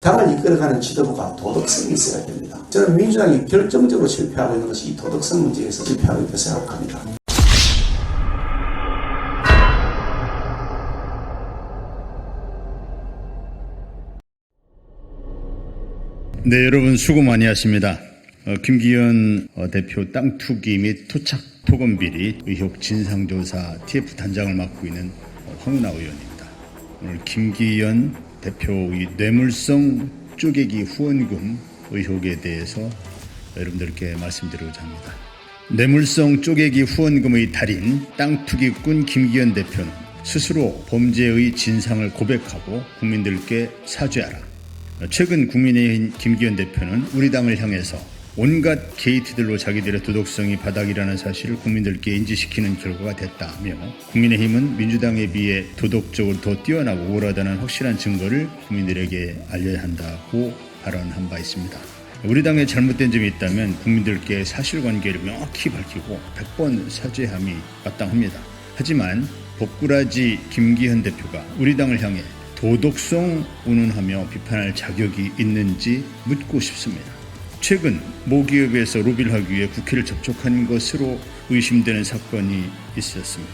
당을 이끌어가는 지도부가 도덕성이 있어야 됩니다. 저는 민주당이 결정적으로 실패하고 있는 것이 이 도덕성 문제에서 실패하고 있다고 생각합니다. 네, 여러분 수고 많이 하십니다. 김기현 대표 땅 투기 및 토착 토건 비리 의혹 진상조사 TF 단장을 맡고 있는 황운하 의원입니다. 오늘 김기현 대표의 뇌물성 쪼개기 후원금 의혹에 대해서 여러분들께 말씀드리고자 합니다. 뇌물성 쪼개기 후원금의 달인 땅 투기꾼 김기현 대표는 스스로 범죄의 진상을 고백하고 국민들께 사죄하라. 최근 국민의힘 김기현 대표는 우리 당을 향해서 온갖 게이트들로 자기들의 도덕성이 바닥이라는 사실을 국민들께 인지시키는 결과가 됐다며 국민의힘은 민주당에 비해 도덕적으로 더 뛰어나고 우월하다는 확실한 증거를 국민들에게 알려야 한다고 발언한 바 있습니다. 우리 당에 잘못된 점이 있다면 국민들께 사실관계를 명확히 밝히고 100번 사죄함이 마땅합니다. 하지만 복꾸라지 김기현 대표가 우리 당을 향해 도덕성 운운하며 비판할 자격이 있는지 묻고 싶습니다. 최근 모기업에서 로비를 하기 위해 국회를 접촉한 것으로 의심되는 사건이 있었습니다.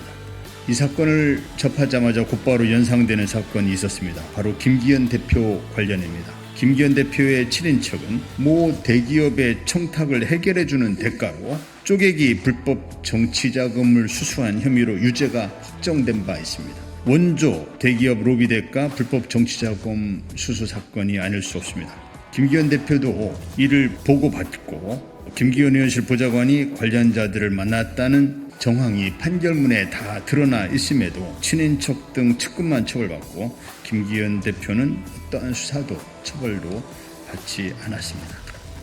이 사건을 접하자마자 곧바로 연상되는 사건이 있었습니다. 바로 김기현 대표 관련입니다. 김기현 대표의 친인척은 모 대기업의 청탁을 해결해주는 대가로 쪼개기 불법 정치자금을 수수한 혐의로 유죄가 확정된 바 있습니다. 원조 대기업 로비 대가 불법 정치자금 수수 사건이 아닐 수 없습니다. 김기현 대표도 이를 보고받고 김기현 의원실 보좌관이 관련자들을 만났다는 정황이 판결문에 다 드러나 있음에도 친인척 등 측근만 처벌받고 김기현 대표는 어떠한 수사도 처벌도 받지 않았습니다.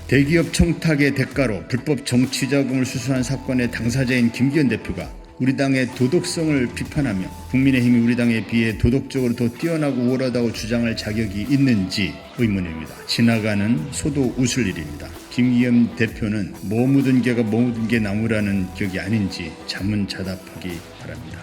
대기업 청탁의 대가로 불법 정치자금을 수수한 사건의 당사자인 김기현 대표가 우리 당의 도덕성을 비판하며 국민의힘이 우리 당에 비해 도덕적으로 더 뛰어나고 우월하다고 주장할 자격이 있는지 의문입니다. 지나가는 소도 웃을 일입니다. 김기현 대표는 뭐 묻은 개가 뭐 묻은 개 나무라는 격이 아닌지 자문자답하기 바랍니다.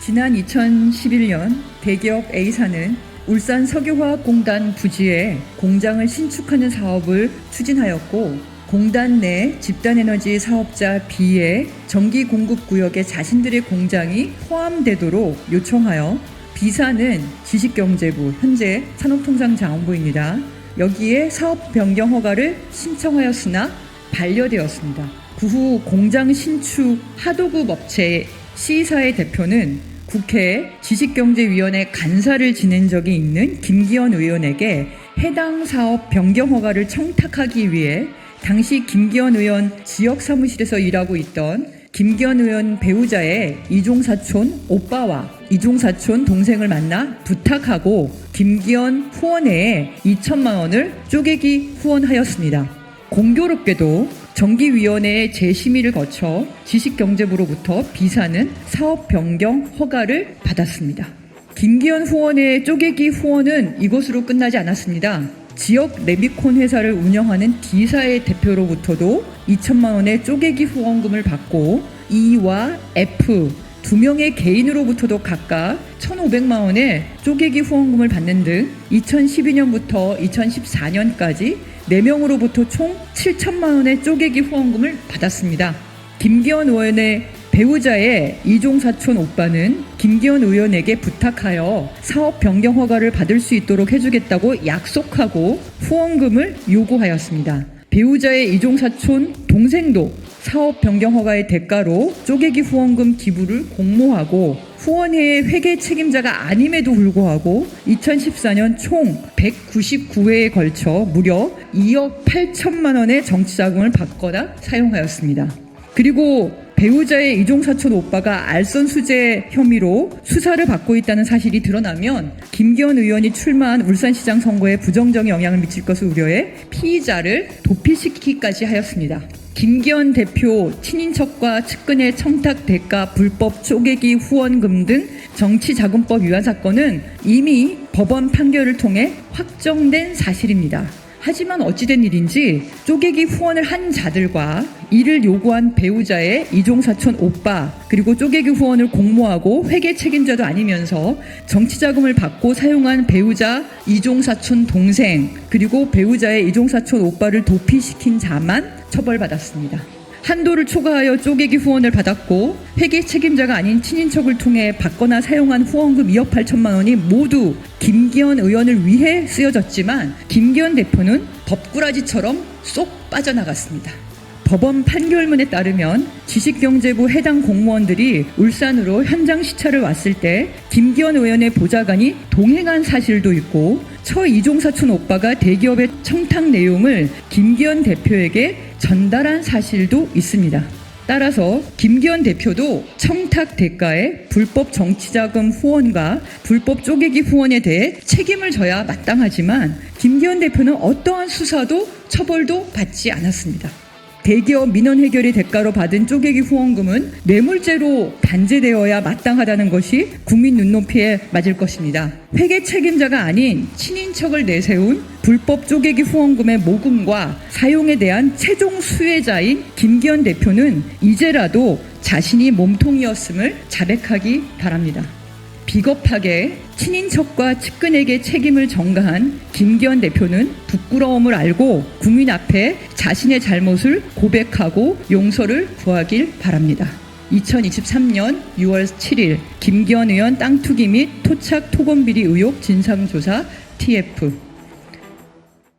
지난 2011년 대기업 A사는 울산 석유화학공단 부지에 공장을 신축하는 사업을 추진하였고 공단 내 집단에너지 사업자 B의 전기 공급 구역에 자신들의 공장이 포함되도록 요청하여 B사는 지식경제부, 현재 산업통상자원부입니다. 여기에 사업 변경 허가를 신청하였으나 반려되었습니다. 그 후 공장 신축 하도급 업체 C사의 대표는 국회에 지식경제위원회 간사를 지낸 적이 있는 김기현 의원에게 해당 사업 변경 허가를 청탁하기 위해 당시 김기현 의원 지역사무실에서 일하고 있던 김기현 의원 배우자의 이종사촌 오빠와 이종사촌 동생을 만나 부탁하고 김기현 후원회에 2천만 원을 쪼개기 후원하였습니다. 공교롭게도 정기위원회의 재심의를 거쳐 지식경제부로부터 B사는 사업 변경 허가를 받았습니다. 김기현 후원회의 쪼개기 후원은 이것으로 끝나지 않았습니다. 지역 레미콘 회사를 운영하는 D사의 대표로부터도 2천만 원의 쪼개기 후원금을 받고 E와 F 두 명의 개인으로부터도 각각 1,500만 원의 쪼개기 후원금을 받는 등 2012년부터 2014년까지 4명으로부터 총 7천만 원의 쪼개기 후원금을 받았습니다. 김기현 의원의 배우자의 이종사촌 오빠는 김기현 의원에게 부탁하여 사업 변경 허가를 받을 수 있도록 해주겠다고 약속하고 후원금을 요구하였습니다. 배우자의 이종사촌 동생도 사업 변경 허가의 대가로 쪼개기 후원금 기부를 공모하고 후원회의 회계 책임자가 아님에도 불구하고 2014년 총 199회에 걸쳐 무려 2억 8천만 원의 정치자금을 받거나 사용하였습니다. 그리고 배우자의 이종사촌 오빠가 알선수재 혐의로 수사를 받고 있다는 사실이 드러나면 김기현 의원이 출마한 울산시장 선거에 부정적인 영향을 미칠 것을 우려해 피의자를 도피시키기까지 하였습니다. 김기현 대표 친인척과 측근의 청탁 대가 불법 쪼개기 후원금 등 정치자금법 위반 사건은 이미 법원 판결을 통해 확정된 사실입니다. 하지만 어찌된 일인지 쪼개기 후원을 한 자들과 이를 요구한 배우자의 이종사촌 오빠, 그리고 쪼개기 후원을 공모하고 회계 책임자도 아니면서 정치자금을 받고 사용한 배우자 이종사촌 동생, 그리고 배우자의 이종사촌 오빠를 도피시킨 자만 처벌받았습니다. 한도를 초과하여 쪼개기 후원을 받았고 회계 책임자가 아닌 친인척을 통해 받거나 사용한 후원금 2억 8천만 원이 모두 김기현 의원을 위해 쓰여졌지만 김기현 대표는 법꾸라지처럼 쏙 빠져나갔습니다. 법원 판결문에 따르면 지식경제부 해당 공무원들이 울산으로 현장 시찰을 왔을 때 김기현 의원의 보좌관이 동행한 사실도 있고 처 이종사촌 오빠가 대기업의 청탁 내용을 김기현 대표에게 전달한 사실도 있습니다. 따라서 김기현 대표도 청탁 대가에 불법 정치자금 후원과 불법 쪼개기 후원에 대해 책임을 져야 마땅하지만 김기현 대표는 어떠한 수사도 처벌도 받지 않았습니다. 대기업 민원 해결의 대가로 받은 쪼개기 후원금은 뇌물죄로 단죄되어야 마땅하다는 것이 국민 눈높이에 맞을 것입니다. 회계 책임자가 아닌 친인척을 내세운 불법 쪼개기 후원금의 모금과 사용에 대한 최종 수혜자인 김기현 대표는 이제라도 자신이 몸통이었음을 자백하기 바랍니다. 비겁하게 친인척과 측근에게 책임을 전가한 김기현 대표는 부끄러움을 알고 국민 앞에 자신의 잘못을 고백하고 용서를 구하길 바랍니다. 2023년 6월 7일 김기현 의원 땅 투기 및 토착 토건비리 의혹 진상조사 TF